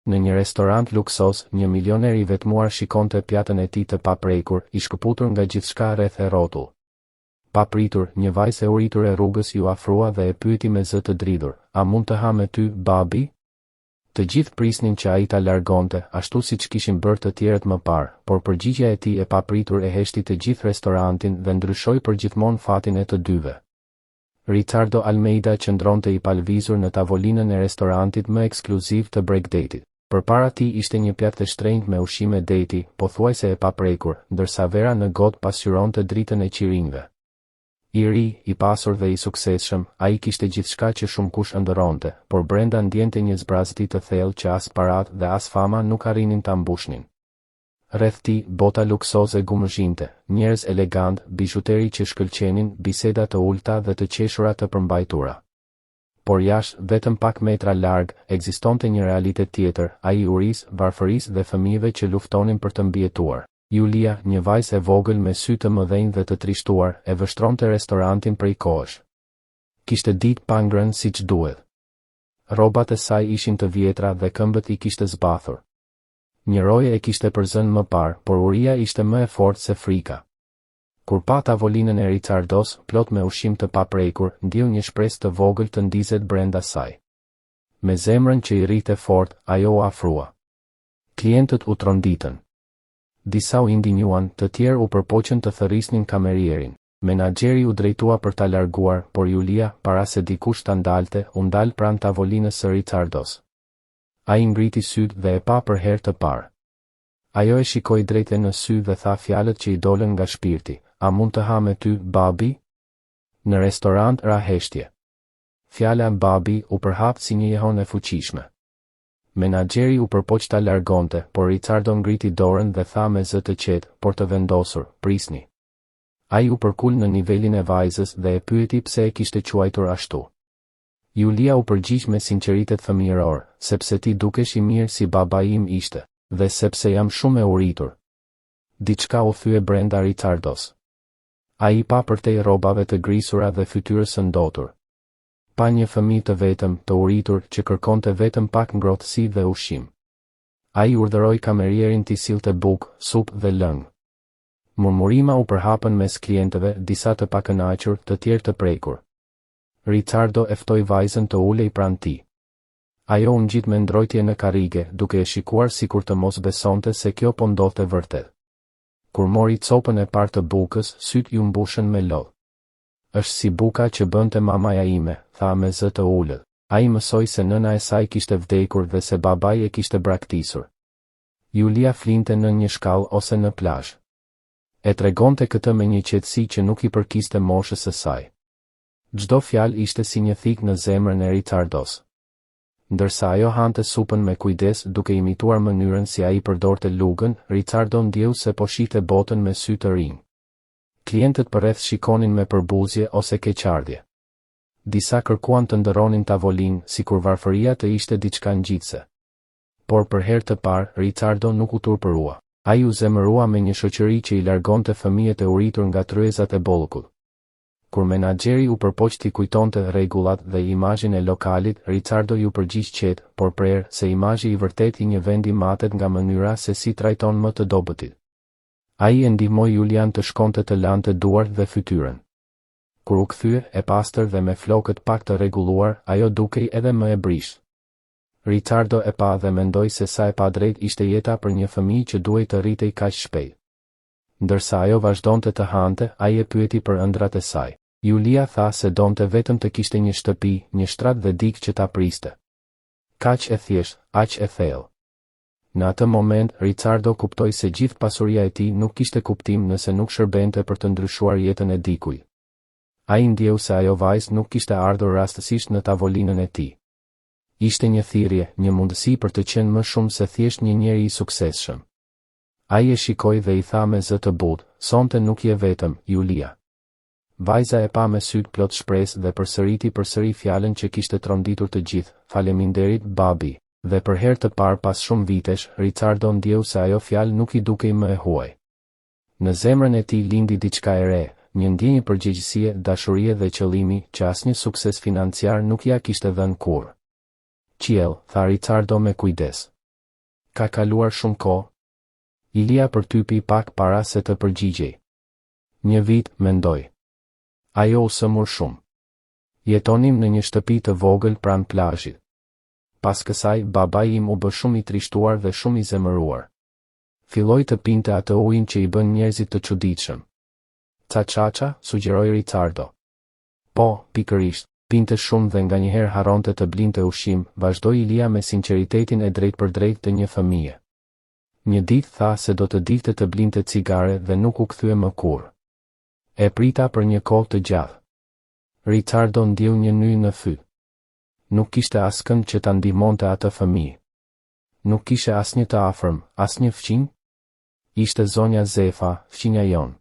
Në një restorant luksos, një milioner i vetmuar shikonte pjatën e tij të paprekur, i shkëputur nga gjithçka rreth e rrotull. Papritur, një vajzë e uritur e rrugës ju afrua dhe e pyeti me zë të dridhur: "A mund të ha me ty, babi?" Të gjithë prisnin që ai ta largonte, ashtu siç kishin bërë të tjerët më parë, por përgjigjja e tij e papritur e heshti të gjithë restorantin dhe ndryshoi përgjithmonë fatin e të dyve. Ricardo Almeida qëndronte i palvizur në tavolinën e restorantit më ekskluziv të breakdate-it. Përpara tij ishte një pjatë e shtrenjtë me ushqime deti, pothuajse e paprekur, ndërsa vera në gotë pasqyronte dritën e qirinjve. I ri, i pasur dhe i suksesshëm, ai kishte gjithçka që shumë kush ëndërronte, por brenda ndjente një zbrazëti të thellë që as parat dhe as fama nuk arrinin ta mbushnin. Rreth tij, bota luksoze gumëzhinte, njerëz elegant, bizhuteri që shkëlqenin, biseda të ulta dhe të qeshura të përmbajtura. Por jashtë, vetëm pak metra larg, ekzistonte një realitet tjetër, ai i urisë, varfërisë dhe fëmijëve që luftonin për të mbijetuar. Julia, një vajzë e vogël me sy të mëdhenj dhe të trishtuar, e vështronte restorantin prej kohësh. Kishte ditë pa ngrënë siç duhet. Rrobat e saj ishin të vjetra dhe këmbët i kishte zbathur. Një roje e kishte përzënë më parë, por uria ishte më e fortë se frika. Kur pa tavolinën e Ricardos, plot me ushqim të paprekur, ndjeu një shpresë të vogël të ndizet brenda saj. Me zemrën që i rrite fort, ajo u afrua. Klientët u tronditën. Disa u indinjuan, të tjerë u përpoqën të thërrisnin kamerierin. Menaxheri u drejtua për ta larguar, por Julia, para se dikush ta ndalte, u ndal pranë tavolinës së Ricardos. Ai ngriti sytë dhe e pa për herë të parë. Ajo e shikoi drejtë në sy dhe tha fjalët që i dolën nga shpirti: "A mund të ha me ty, babi?" Në restorant ra heshtje. Fjala babi u përhap si një jehon e fuqishme. Menaxheri u përpoq ta largonte, por Ricardo ngriti dorën dhe tha me zë të qetë, por të vendosur: "Prisni." Ai u përkul në nivelin e vajzës dhe e pyeti pse e kishte quajtur ashtu. Julia u përgjigj me sinqeritet fëmijëror: "Sepse ti dukesh i mirë si babai im ishte, dhe sepse jam shumë e uritur." Diçka u thye brenda Ricardos. Ai pa përtej rrobave të grisura dhe fytyrës së ndotur. Pa një fëmijë të vetëm, të uritur, që kërkonte vetëm pak ngrohtësi dhe ushqim. Ai urdhëroi kamerierin t'i sillte bukë, supë dhe lëng. Murmurima u përhapën mes klientëve, disa të pakënaqur, të tjerë të prekur. Ricardo e ftoi vajzën të ulej pranë tij. Ajo u ngjit me ndrojtje në karrige, duke e shikuar sikur të mos besonte se kjo po ndodhte vërtet. Kur mori copën e parë të bukës, syt ju mbushën me lodh. "Është si buka që bënte mamaja ime," tha me zë të ulët. Ai mësoi se nëna e saj kishte vdekur dhe se babai e kishte braktisur. Julia flinte në një shkallë ose në plazh. E tregonte këtë me një qetësi që nuk i përkiste moshës së saj. Çdo fjalë ishte si një thik në zemrën e Ricardos. Ndërsa ajo hante supën me kujdes duke imituar mënyrën si ai përdorte lugën, Ricardo ndjeu se po shihte botën me sy të rinj. Klientët përreth shikonin me përbuzje ose keqardhje. Disa kërkuan të ndërronin tavolinë, sikur varfëria të ishte diçka ngjitse. Por për herë të parë, Ricardo nuk u turpërua. Ai u zemërua me një shoqëri që i largonte fëmijët e uritur nga tryezat e bollkut. Kur menaxheri u përpoq t'i kujtonte rregullat dhe imazhin e lokalit, Ricardo ju përgjigj qetë, por prerë, se imazhi i vërtet i një vendi matet nga mënyra se si trajton më të dobëtit. Ai e ndihmoi Julian të shkonte të lante duart dhe fytyrën. Kur u kthye, e pastër dhe me flokët pak të rregulluar, ajo dukej edhe më e brish. Ricardo e pa dhe mendoi se sa e padrejt ishte jeta për një fëmijë që duhej të rritej kaq shpejt. Ndërsa ajo vazhdonte të hante, ai e pyeti për ëndrat e saj. Julia tha se donte vetëm të kishte një shtëpi, një shtrat dhe dikë që ta priste. Kaq e thjesht, aq e thellë. Në atë moment, Ricardo kuptoi se gjithë pasuria e tij nuk kishte kuptim nëse nuk shërbente për të ndryshuar jetën e dikujt. Ai ndjeu se ajo vajzë nuk kishte ardhur rastësisht në tavolinën e tij. Ishte një thirrje, një mundësi për të qenë më shumë se thjesht një njeri i suksesshëm. Ai e shikoi dhe i tha me zë të butë: "Sonte nuk je vetëm, Julia." Vajza e pa me sytë plot shpresë dhe përsëri fjalën që kishte tronditur të gjithë: "Faleminderit, babi." Dhe për herë të parë pas shumë vitesh, Ricardo ndjeu se ajo fjalë nuk i dukej më e huaj. Në zemrën e tij lindi diçka e re, një ndjenjë përgjegjësie, dashurie dhe qëllimi që asnjë sukses financiar nuk ja kishte dhënë kurrë. "Qiell," tha Ricardo me kujdes. Ka kaluar shumë kohë? Ilia përtypi pak para se të përgjigjej. 1 vit, mendoj. Ajo u sëmur shumë. Jetonim në një shtëpi të vogël pranë plazhit. Pas kësaj, babai im u bë shumë i trishtuar dhe shumë i zemëruar. Filloi të pinte atë ujin që i bën njerëzit të çuditshëm. Çaçaça, sugjeroi Ricardo. Po, pikërisht, pinte shumë dhe nganjëherë harronte të blinte ushqim, vazhdoi Ilia me sinqeritetin e drejtpërdrejtë të një fëmije. Një ditë tha se do të dilte të blinte cigare dhe nuk u kthye më kurrë. E prita për një kohë të gjatë. Ricardo ndjeu një ny në fy. Nuk kishte askënd që ta ndihmonte atë fëmijë. Nuk kishe asnjë të afërm, asnjë fëmijë? Ishte zonja Zefa, fëmija jon.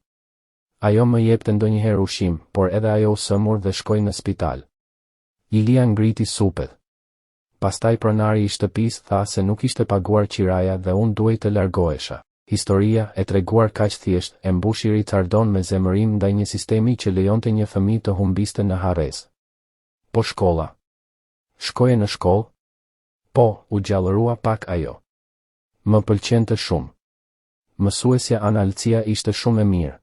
Ajo më jepte ndonjëherë ushqim, por edhe ajo u sëmur dhe shkoi në spital. Ilia ngriti supet. Pastaj pronari i shtëpisë tha se nuk ishte paguar qiraja dhe unë duhej të largohesha. Historia, e treguar kaq thjesht, e mbushi Ricardon me zemërim ndaj një sistemi që lejonte një fëmijë të humbiste në harres. Po shkolla. Shkoje në shkollë? Po, u gjallërua pak ajo. Më pëlqente shumë. Mësuesja Analcia ishte shumë e mirë.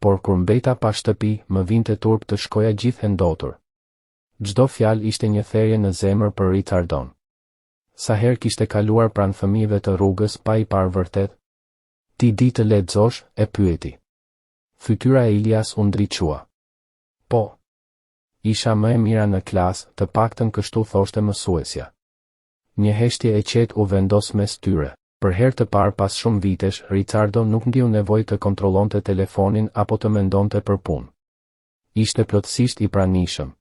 Por kur mbeta pa shtëpi, më vinte turp të shkoja gjithë hendotur. Çdo fjalë ishte një therje në zemër për Ricardon. Sa herë kishte kaluar pranë fëmijëve të rrugës pa i parë vërtet? Ti di të lexosh, e pyeti. Fytyra e Ilias u ndriçua. Po. Isha më e mira në klasë, të paktën kështu thoshte mësuesja. Një heshtje e qetë u vendos mes tyre. Për herë të parë pas shumë vitesh, Ricardo nuk ndiu nevojë të kontrollonte telefonin apo të mendonte për punë. Ishte plotësisht i pranishëm.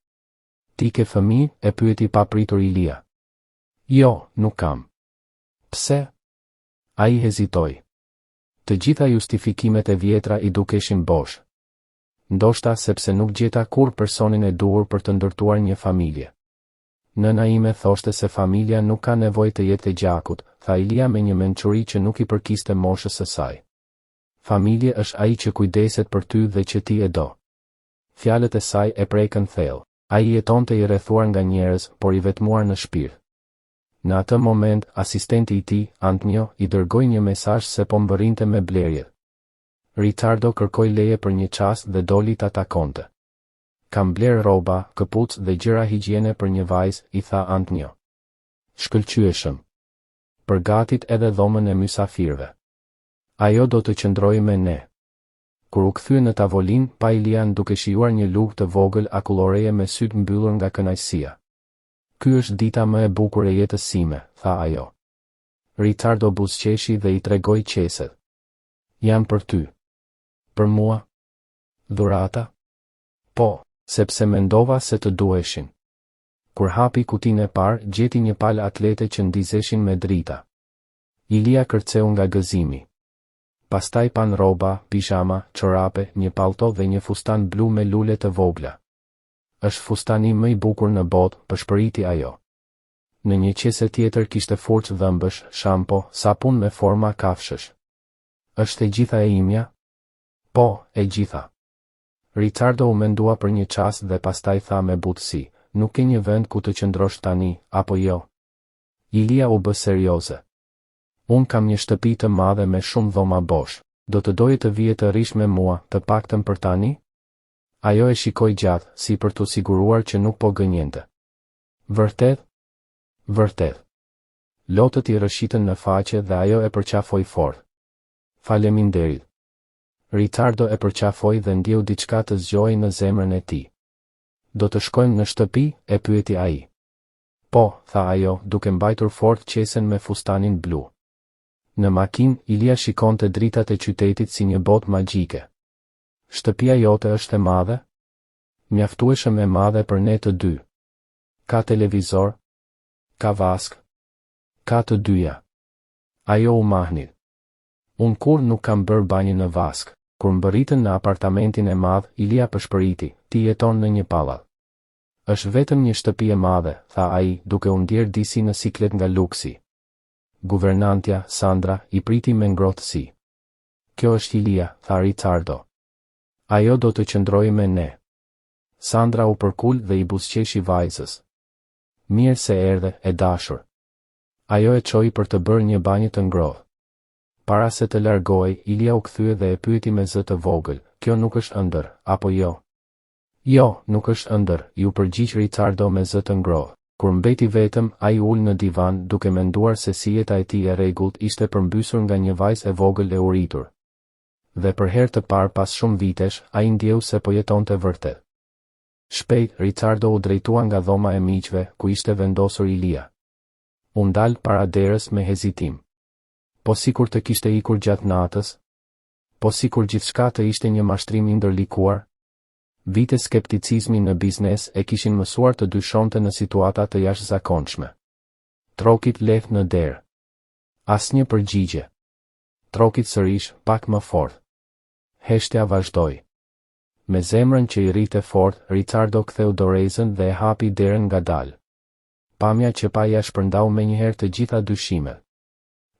Ti ke fëmijë? E pyeti papritur Ilia. Jo, nuk kam. Pse? Ai hezitoi. Të gjitha justifikimet e vjetra i dukeshin bosh. Ndoshta sepse nuk gjeta kur personin e duhur për të ndërtuar një familje. Nëna ime thoshte se familja nuk ka nevojë të jetë e gjakut, tha Ilia me një mençuri që nuk i përkiste moshës së saj. Familje është ai që kujdeset për ty dhe që ti e do. Fjalët e saj e prekën thellë. Ai jetonte i rrethuar nga njerëz, por i vetmuar në shpirt. Në atë moment, asistenti i tij, Antonio, i dërgoi një mesazh se po mbërrinte me blerjet. Ricardo kërkoi leje për një çast dhe doli ta takonte. Kam bler rroba, këpucë dhe gjëra higjiene për një vajzë, i tha Antonio. Shkëlqyeshëm. Përgatit edhe dhomën e mysafirëve. Ajo do të qëndrojë me ne. Kur u kthye në tavolinë, pa Ilian duke shijuar një lugë të vogël akulloreje me syt mbyllur nga kënaqësia. Ky është dita më e bukur e jetës sime, tha ajo. Ricardo buzëqeshi dhe i tregoi qeset. Jam për ty. Për mua? Dhurata? Po, sepse mendova se të duheshin. Kur hapi kutinë e parë, gjeti një palë atlete që ndizeshin me drita. Ilia kërceu nga gëzimi. Pastaj pan rroba, pijama, çorape, një pallto dhe një fustan blu me lule të vogla. Është fustani më i bukur në botë, përshpëriti ajo. Në një qese tjetër kishte furç dhëmbësh, shampo, sapun me forma kafshësh. Është e gjitha e imja? Po, e gjitha. Ricardo u mendua për një çast dhe pastaj tha me butësi, nuk ke një vend ku të qëndrosh tani, apo jo? Ilia u bë serioze. Unë kam një shtëpi të madhe me shumë dhoma bosh. Do të doje të vije të rish me mua, të paktën për tani? Ajo e shikoi gjatë, si për të siguruar që nuk po gënjente. Vërtet? Vërtet. Lotët i rëshitën në faqe dhe ajo e përqafoi fort. Faleminderit. Ricardo e përqafoi dhe ndjeu diçka të zgjoi në zemrën e tij. Do të shkojmë në shtëpi? E pyeti ai. Po, tha ajo, duke mbajtur fort qesen me fustanin blu. Në makinë, Ilia shikonte dritat e qytetit si një botë magjike. Shtëpia jote është e madhe? Mjaftueshëm e madhe për ne të dy. Ka televizor? Ka vask? Ka të dyja. Ajo u mahni. Unë kur nuk kam bërë banjë në vask. Kur mbërritën në apartamentin e madh, Ilia përshpëriti, ti jeton në një pallat. Është vetëm një shtëpi e madhe, tha ai, duke u ndjer disi në siklet nga luksi. Guvernantja, Sandra, i priti me ngrohtësi. Kjo është Ilia, tha Ricardo. Ajo do të qëndrojë me ne. Sandra u përkul dhe i buzëqeshi vajzës. Mirë se erdhe, e dashur. Ajo e çoi për të bërë një banjë të ngrohtë. Para se të largohej, Ilia u kthye dhe e pyeti me zë të vogël, "Kjo nuk është ëndër, apo jo?" "Jo, nuk është ëndër," ju përgjigj Ricardo me zë të ngrohtë. Kur mbeti vetëm, ai ul në divan duke menduar se si jeta e tij e rregullt ishte përmbysur nga një vajzë e vogël e uritur. Dhe për herë të parë pas shumë vitesh, ai ndjeu se po jetonte vërtet. Shpejt, Ricardo u drejtua nga dhoma e miqve, ku ishte vendosur Ilia. U ndal para derës me hezitim. Po sikur të kishte ikur gjatë natës? Po sikur gjithçka të ishte një mashtrim i ndërlikuar? Vite skepticizmi në biznes e kishin mësuar të dyshonte në situata të jashtëzakonshme. Trokit lehtë në derë. Asnjë përgjigje. Trokit sërish, pak më fort. Heshtja vazhdoi. Me zemrën që i rrite fort, Ricardo ktheu dorezën dhe e hapi derën ngadalë. Pamja që pa ja shpërndau menjëherë të gjitha dyshimet.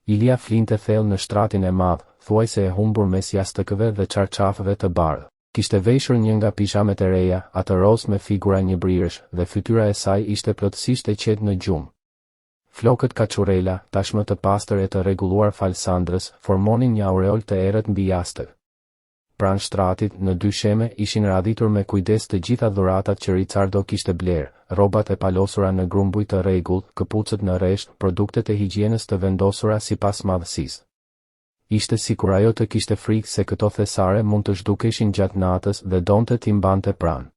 Ilia flinte thellë në shtratin e madh, thuajse e humbur mes jashtëkëve dhe çarçafëve të bardhë. Kishte veshur një nga pijamet e reja, atë roz me figura një brirësh, dhe fytyra e saj ishte plotësisht e qetë në gjumë. Flokët kaçurela, tashmë të pastër e të rregulluar falsandrës, formonin një aureol të errët mbi jastëk. Pranë shtratit, në dy sheme, ishin radhitur me kujdes të gjitha dhuratat që Ricardo kishte blerë, rrobat e palosura në grumbuj të rregullt, këpucët në rresht, produktet e higjienës të vendosura sipas madhësisë. Ishte sikur ajo të kishte frikë se këto thesare mund të zhdukeshin gjatë natës dhe donte t'i mbante pranë.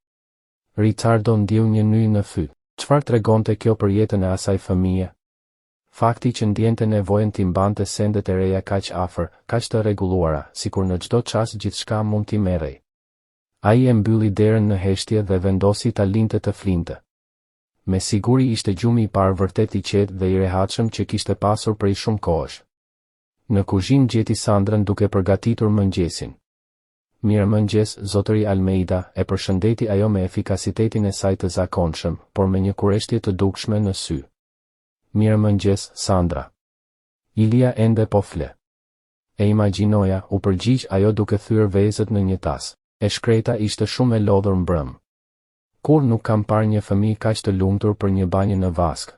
Ricardo ndjeu një nyj në fyt. Çfarë tregonte kjo për jetën e asaj fëmije? Fakti që ndjente nevojën t'i mbante sendet e reja kaq afër, kaq të rregulluara, sikur në çdo çast gjithçka mund t'i merrej. Ai e mbylli derën në heshtje dhe vendosi ta linte të flinte. Me siguri ishte gjumi i parë vërtet i qetë dhe i rehatshëm që kishte pasur prej shumë kohësh. Në kuzhinë gjeti Sandrën duke përgatitur mëngjesin. "Mirë mëngjes, zotëri Almeida," e përshëndeti ajo me efikasitetin e saj të zakonshëm, por me një kurreshtje të dukshme në sy. "Mirë mëngjes, Sandra." Ilia ende po fle. "E imagjinoja," u përgjigj ajo duke thyer vezët në një tas. E shkreta ishte shumë e lodhur mbrëm. "Kur nuk kam parë një fëmijë kaq të lumtur për një banjë në vask."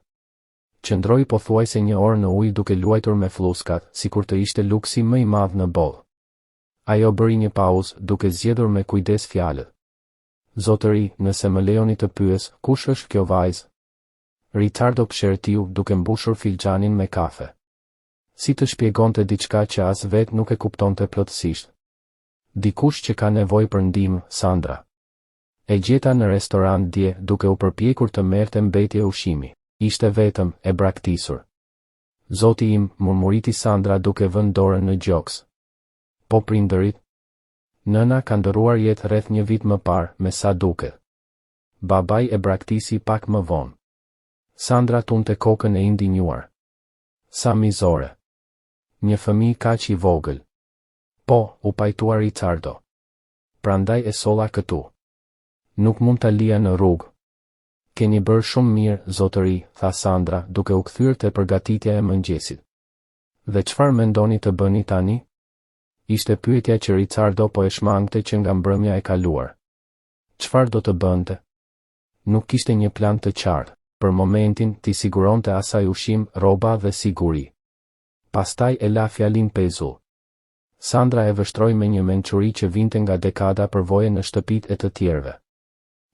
Qëndroi pothuajse një orë në ujë duke luajtur me fluskat, sikur të ishte luksi më i madh në botë. Ajo bëri një pauzë, duke zgjedhur me kujdes fjalët. "Zotëri, nëse më lejoni të pyes, kush është kjo vajzë?" Ricardo pshertiu, duke mbushur filxhanin me kafe. Si të shpjegonte diçka që as vetë nuk e kuptonte plotësisht. "Dikush që ka nevojë për ndihmë, Sandra. E gjeta në restoran dje, duke u përpjekur të merrte mbetje ushqimi. Ishte vetëm, e braktisur." "Zoti im," murmuriti Sandra duke vënë dorën në gjoks. "Po prindërit?" "Nëna ka ndëruar jetë rreth një vit më parë, me sa duket." Babai e braktisi pak më vonë. Sandra tunte kokën e indinjuar. "Sa mizore. Një fëmijë kaq i vogël." "Po," u pajtua Ricardo. "Prandaj e solla këtu. Nuk mund ta lija në rrugë." "Keni bërë shumë mirë, zotëri," tha Sandra, duke u kthyer te përgatitja e mëngjesit. "Dhe çfarë mendoni të bëni tani?" Ishte pyetja që Ricardo po e shmangte që nga mbrëmja e kaluar. Çfarë do të bënte? Nuk kishte një plan të qartë. Për momentin, t'i siguronte asaj ushqim, rroba dhe siguri. Pastaj e la fjalin pezull. Sandra e vështroi me një mençuri që vinte nga dekada përvoje në shtëpitë e të tjerëve.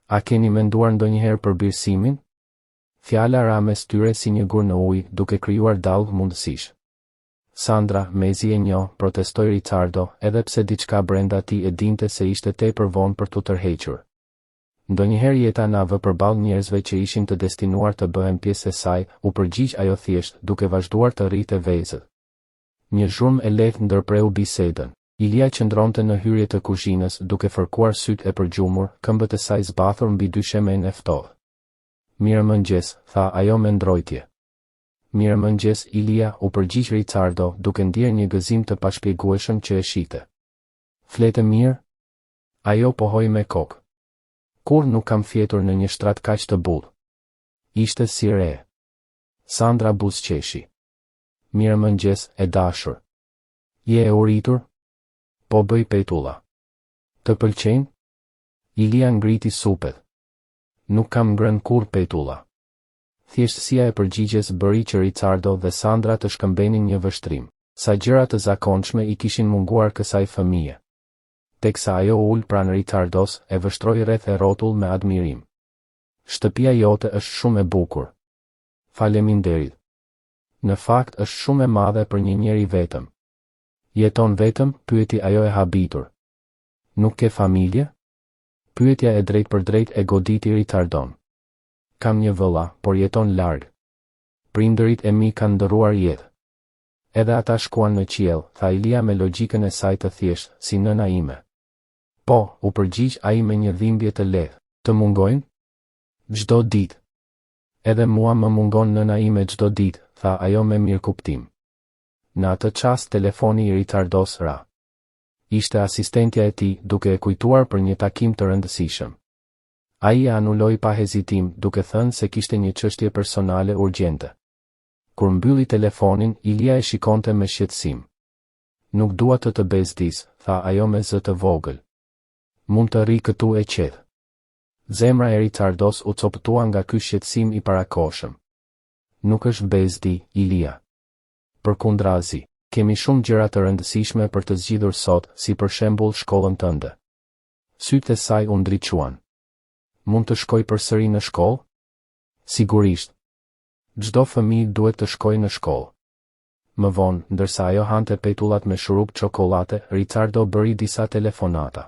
"A keni menduar ndonjëherë për birësimin?" Fjala ra mes tyre si një gur në ujë, duke krijuar dallë mundësish. "Sandra, mezi e njoh," protestoi Ricardo, edhe pse diçka brenda tij e dinte se ishte tepër vonë për t'u tërhequr. "Ndonjëherë jeta na vë përballë njerëzve që ishin të destinuar të bëhen pjesë e saj," u përgjigj ajo thjesht, duke vazhduar të rrite vezët. Një zhurmë e lehtë ndërpreu bisedën. Ilia qëndronte në hyrje të kuzhinës, duke fërkuar sytë e përgjumur, këmbët e saj zbathur mbi dyshemen e ftohtë. "Mirë mëngjes," tha ajo me ndrojtje. "Mirë mëngjes, Ilia," u përgjigj Ricardo, duke ndier një gëzim të pashpjegueshëm që e shite. "Flete mirë?" Ajo pohoi me kokë. "Kur nuk kam fjetur në një shtrat kaq të butë." Ishte si re. Sandra buzëqeshi. "Mirë mëngjes, e dashur. Je e uritur?" "Po bëj petulla." "Të pëlqejnë?" Ilia ngriti supet. "Nuk kam ngrënë kur petulla." Thjeshtësia e përgjigjes bëri që Ricardo dhe Sandra të shkëmbenin një vështrim. Sa gjëra të zakonshme i kishin munguar kësaj fëmije. Teksa ajo ul pranë Ricardos, e vështroi rreth e rrotull me admirim. Shtëpia jote është shumë e bukur. Faleminderit. Në fakt është shumë e madhe për një njeri vetëm. Jeton vetëm, pyeti ajo e habitur. Nuk ke familje? Pyetja e drejt për drejt e goditi Ricardon. Kam një vëlla, por jeton larg. Prindërit e mi kanë ndëruar jetë. Edhe ata shkuan në qiell, tha Ilia me logjikën e saj të thjeshtë, si nëna ime. Po, u përgjigj ai me një dhimbje të lehtë. Të mungojnë? Çdo ditë. Edhe mua më mungon nëna ime çdo ditë, tha ajo me mirëkuptim. Në atë çast telefoni i Ricardos ra. Ishte asistentja e tij, duke e kujtuar për një takim të rëndësishëm. Ai e anuloi pa hezitim, duke thënë se kishte një çështje personale urgjente. Kur mbylli telefonin, Ilia e shikonte me shqetësim. Nuk dua të bezdis, tha ajo me zë të vogël. Mund të rri këtu e qetë. Zemra e Ricardos u copëtua nga ky shqetësim i parakoshëm. Nuk është bezdi, Ilia. Përkundrazi, kemi shumë gjëra të rëndësishme për të zgjidhur sot, si për shembull shkollën tënde. Sytë e saj u ndriçuan. Mund të shkoj përsëri në shkollë? Sigurisht. Çdo fëmijë duhet të shkojë në shkollë. Më vonë, ndërsa ajo hante petullat me shurup çokolate, Ricardo bëri disa telefonata.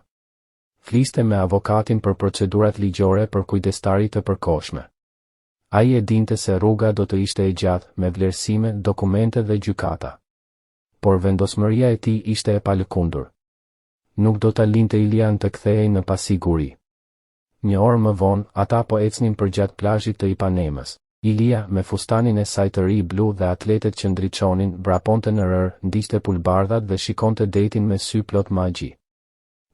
Fliste me avokatin për procedurat ligjore për kujdestarit të përkohshme. Ai e dinte se rruga do të ishte e gjatë, me vlerësime, dokumente dhe gjykata. Por vendosmëria e tij ishte e palëkundur. Nuk do ta linte Ilian të kthehej në pasiguri. Një orë më vonë, ata po ecnin përgjatë plazhit të Ipanemës. Ilia, me fustanin e saj të ri blu dhe atletet që ndriçonin, braponte në rër, ndiqte pulbardhat dhe shikonte detin me sy plot magji.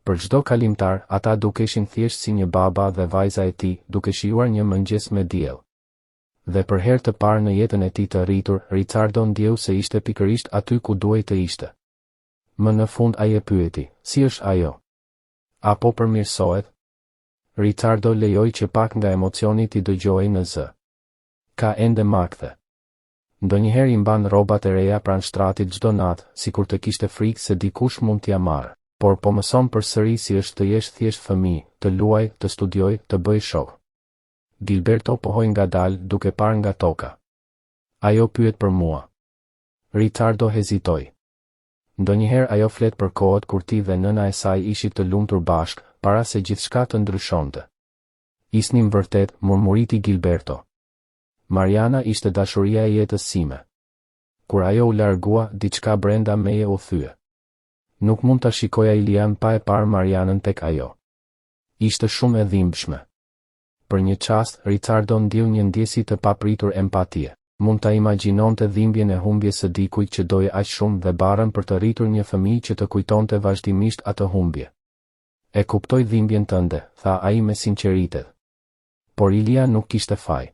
Për çdo kalimtar, ata dukeshin thjesht si një baba dhe vajza e tij, duke shijuar një mëngjes me diell. Dhe për herë të parë në jetën e tij të rritur, Ricardo ndjeu se ishte pikërisht aty ku duhej të ishte. Më në fund ai e pyeti, si është ajo? Apo përmirësohet? Ricardo lejoi që pak nga emocioni t'i dëgjohej në zë. Ka ende makthe. Ndonjëherë i mban rrobat e reja pranë shtratit çdo natë, sikur të kishte frikë se dikush mund t'ia marrë, por po mëson përsëri si është të jesh thjesht fëmijë, të luaj, të studioj, të bëj shok. Gilberto pohoi ngadalë, duke parë nga toka. Ajo pyet për mua. Ricardo hezitoi. Ndonjëherë ajo flet për kohët kur ti dhe nëna e saj ishit të lumtur bashkë, para se gjithçka të ndryshonte. Isnim vërtet, murmuriti Gilberto. Mariana ishte dashuria e jetës sime. Kur ajo u largua, diçka brenda meje u thye. Nuk mund ta shikoja Ilian pa e parë Marianën tek ajo. Ishte shumë e dhimbshme. Për një çast, Ricardo ndiu një ndjesi të papritur empatie. Mund ta imagjinonte dhimbjen e humbjes së dikujt që doi aq shumë dhe barën për të rritur një fëmijë që të kujtonte vazhdimisht atë humbje. E kuptoj dhimbjen tënde, tha ai me sinqeritet. Por Ilia nuk kishte faj.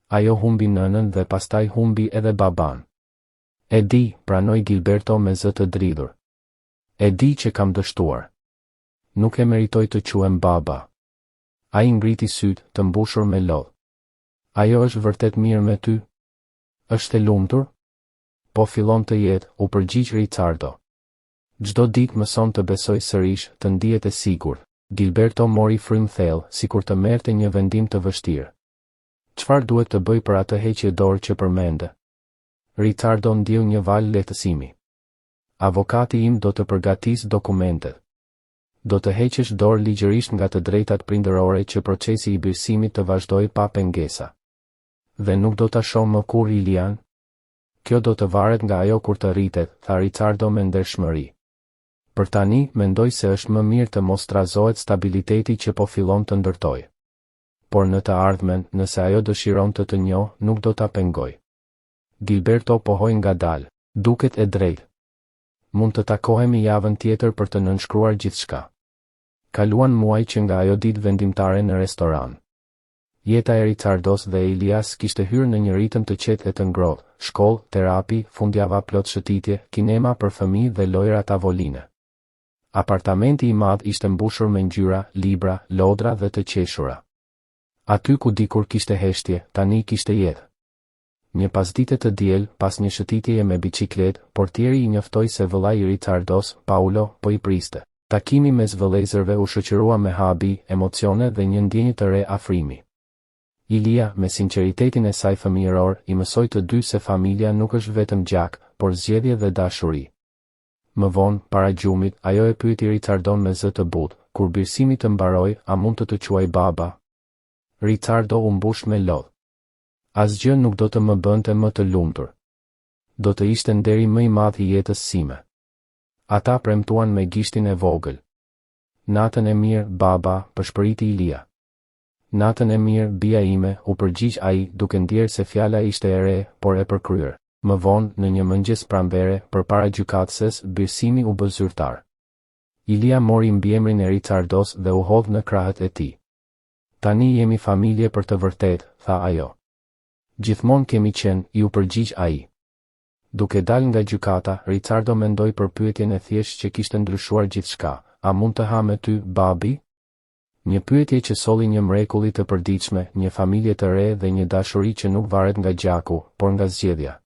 Ajo humbi nënën dhe pastaj humbi edhe baban. E di, pranoi Gilberto me zë të dridhur. E di që kam dështuar. Nuk e meritoj të quhem baba. Ai ngriti syt, të mbushur me lodh. Ajo është vërtet mirë me ty? Është e lumtur? Po fillon të jetë, u përgjigj Ricardo. Çdo ditë mëson të besoj sërish, të ndihet e sigurt. Gilberto mori frym thellë, sikur të merrte një vendim të vështirë. Çfarë duhet të bëj për atë heqje dorë që përmende? Ricardo ndjeu një val lehtësimi. Avokati im do të përgatisë dokumentet. Do të heqësh dorë ligjërisht nga të drejtat prindërore që procesi i birësimit të vazhdojë pa pengesa. Dhe nuk do ta shoh më kurrë Ilian? Kjo do të varet nga ajo kur të rritet, tha Ricardo me ndershmëri. Për tani, mendoj se është më mirë të mos trazohet stabiliteti që po fillon të ndërtojë. Por në të ardhmen, nëse ajo dëshiron të njohë, nuk do ta pengoj. Gilberto pohoi ngadalë, duket e drejtë. Mund të takohemi javën tjetër për të nënshkruar gjithçka. Kaluan muaj që nga ajo ditë vendimtare në restoran. Jeta e Ricardos dhe Elias kishte hyrë në një ritëm të qetë e të ngrohtë, shkollë, terapi, fundjava plot shëtitje, kinema për fëmijë dhe lojra tavoline. Apartamenti i madh ishte mbushur me ngjyra, libra, lodra dhe të qeshura. Aty ku dikur kishte heshtje, tani kishte jetë. Një pasdite të diel, pas një shëtitjeje me biciklet, portieri i njoftoi se vëllai i Ricardos, Paulo, po i priste. Takimi mes vëllezërve u shoqërua me habi, emocione dhe një ndjenjë të re afrimi. Ilia, me sinqeritetin e saj fëmijëror, i mësoi të dy se familja nuk është vetëm gjak, por zgjedhje dhe dashuri. Më vonë, para gjumit, ajo e pyeti Ricardon me zë të butë, kur birësimi të mbaroi, a mund të quaj baba? Ricardo u mbush me lodh. Asgjë nuk do të më bënte më të lumtur. Do të ishte nderi më i madh i jetës sime. Ata premtuan me gishtin e vogël. Natën e mirë, baba, përshpëriti Ilia. Natën e mirë, bia ime, u përgjigj ai, duke ndjerë se fjala ishte e re, por e përkryer. Më vonë, në një mëngjes pranvere, përpara gjykatëses, birësimi u bë zyrtar. Ilia mori mbiemrin e Ricardos dhe u hodh në krahët e tij. Tani jemi familje për të vërtet, tha ajo. Gjithmonë kemi qenë, i u përgjigj ai. Duke dalë nga gjykata, Ricardo mendoi për pyetjen e thjeshtë që kishte ndryshuar gjithçka. A mund të ha me ty, babi? Një pyetje që solli një mrekulli të përditshme, një familje të re dhe një dashuri që nuk varet nga gjaku, por nga zgjedhja.